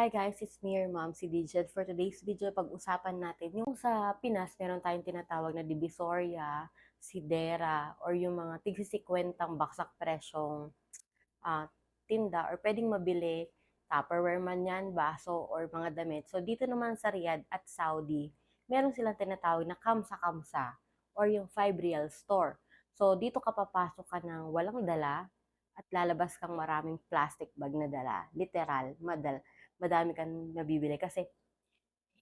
Hi guys, it's me, your mom, si Digit. For today's video, pag-usapan natin yung sa Pinas, meron tayong tinatawag na Divisoria, Sidera, or yung mga tig-50 baksak presyong ah, tinda or pwedeng mabili, Tupperware man yan, baso, or mga damit. So dito naman sa Riyadh at Saudi, meron silang tinatawag na kamsa-kamsa or yung 5 real store. So dito ka papasok ka ng walang dala at lalabas kang maraming plastic bag na dala. Literal, madami kang nabibili. Kasi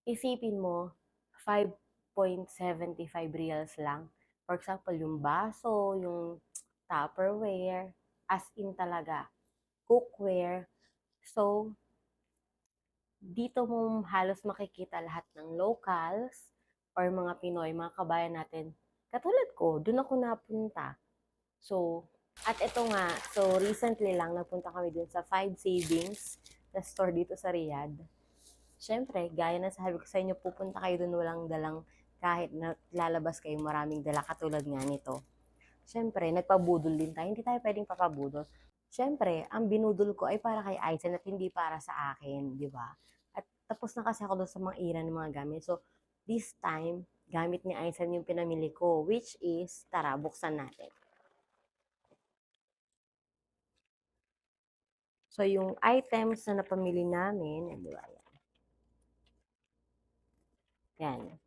isipin mo, 5.75 reals lang. For example, yung baso, yung Tupperware, as in talaga, cookware. So, dito mo halos makikita lahat ng locals or mga Pinoy, mga kabayan natin. Katulad ko, dun ako napunta. So, at ito nga, so recently lang nagpunta kami dun sa 5 Savings na store dito sa Riyadh. Siyempre, gaya na sabi ko sa inyo, pupunta kayo dun walang dalang kahit na lalabas kayo maraming dala katulad nga nito. Siyempre, nagpabudol din tayo. Hindi tayo pwedeng papabudol. Siyempre, ang binudol ko ay para kay Aizen at hindi para sa akin, di ba? At tapos na kasi ako doon sa mga ira ng mga gamit. So, this time, gamit ni Aizen yung pinamili ko, which is, tara, buksan natin. So, yung items na napamili namin, di ba? Yan.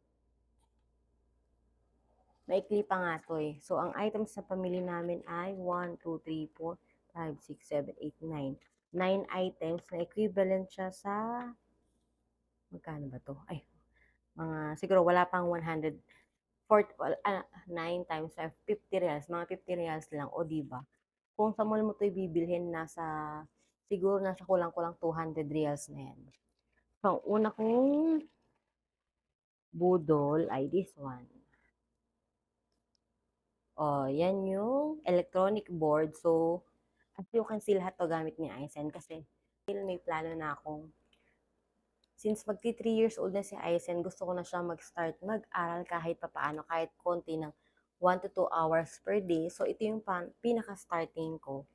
Maikli pa nga to eh. So, ang items sa pamili namin ay 1, 2, 3, 4, 5, 6, 7, 8, 9. 9 items na equivalent siya sa, magkano ba to? Ay, siguro wala pang 100, 9 times 5, 50 reals. Mga 50 reals lang, o diba? Kung sa mall mo to bibilhin, siguro nasa kulang-kulang 200 reals na yan. So, ang una kong budol ay this one. Oh, yan yung electronic board. So, as you can see, lahat to gamit ni Aizen kasi may plano na akong, since magti 3 years old na si Aizen, gusto ko na siya mag-start mag-aral kahit papaano, kahit konti ng 1 to 2 hours per day. So, ito yung pinaka-starting ko.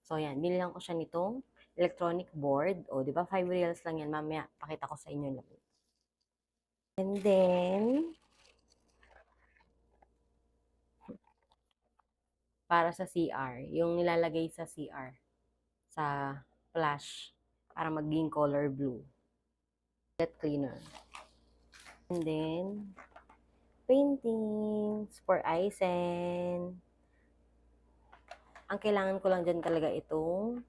So, yan, binilhan ko siya nitong electronic board. O, di ba, 5 reals lang yan. Mamaya, pakita ko sa inyo lang. And then, para sa CR, yung nilalagay sa CR, sa flash, para maging color blue. Jet cleaner. And then, paintings for Aizen. Ang kailangan ko lang dyan talaga itong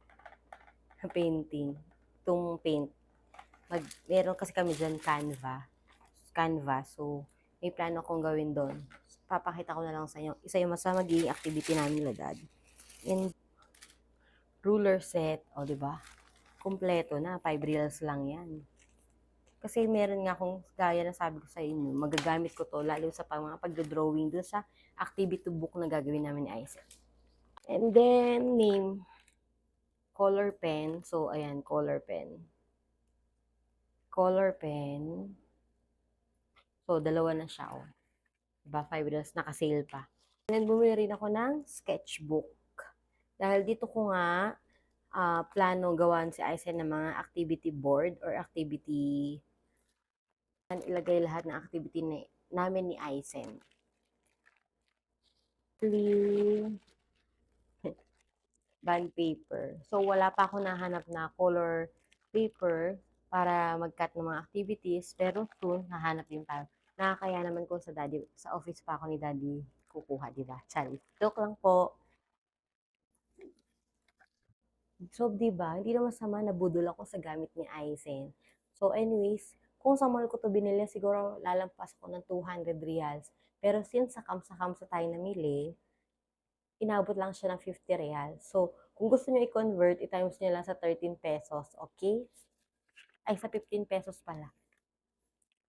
painting. Itong paint. Meron kasi kami dyan Canva. So, may plano akong gawin doon. Papakita ko na lang sa inyo. Isa yung sa magiging activity namin nila dad. And ruler set. O, diba? Kompleto na. 5 reels lang yan. Kasi meron nga akong, gaya na sabi ko sa inyo, magagamit ko to lalo sa mga pagdodrawing doon sa activity book na gagawin namin ni Isaac. And then, name, color pen. So, ayan, color pen. Color pen. So, dalawa na siya, oh. Diba, 5 reels, naka-sale pa. And then, bumili rin ako ng sketchbook. Dahil dito ko nga, plano gawan si Aizen ng mga activity board or activity, ilagay lahat ng activity namin ni Aizen. Bond paper. So, wala pa ako nahanap na color paper para mag-cut ng mga activities, pero soon, hahanap din tayo. Nakakaya naman ko sa office pa ako ni daddy kukuha, di ba? Charis. Joke lang po. So, di ba, hindi na masama, nabudol ako sa gamit ni Aizen. So, anyways, kung sa mall ko to binili, siguro lalampas ko ng 200 reals. Pero since sa kamsa-kamsa tayo namili, inabot lang siya ng 50 real. So, kung gusto nyo i-convert, i-times nyo lang sa 13 pesos, okay? Ay, sa 15 pesos pala.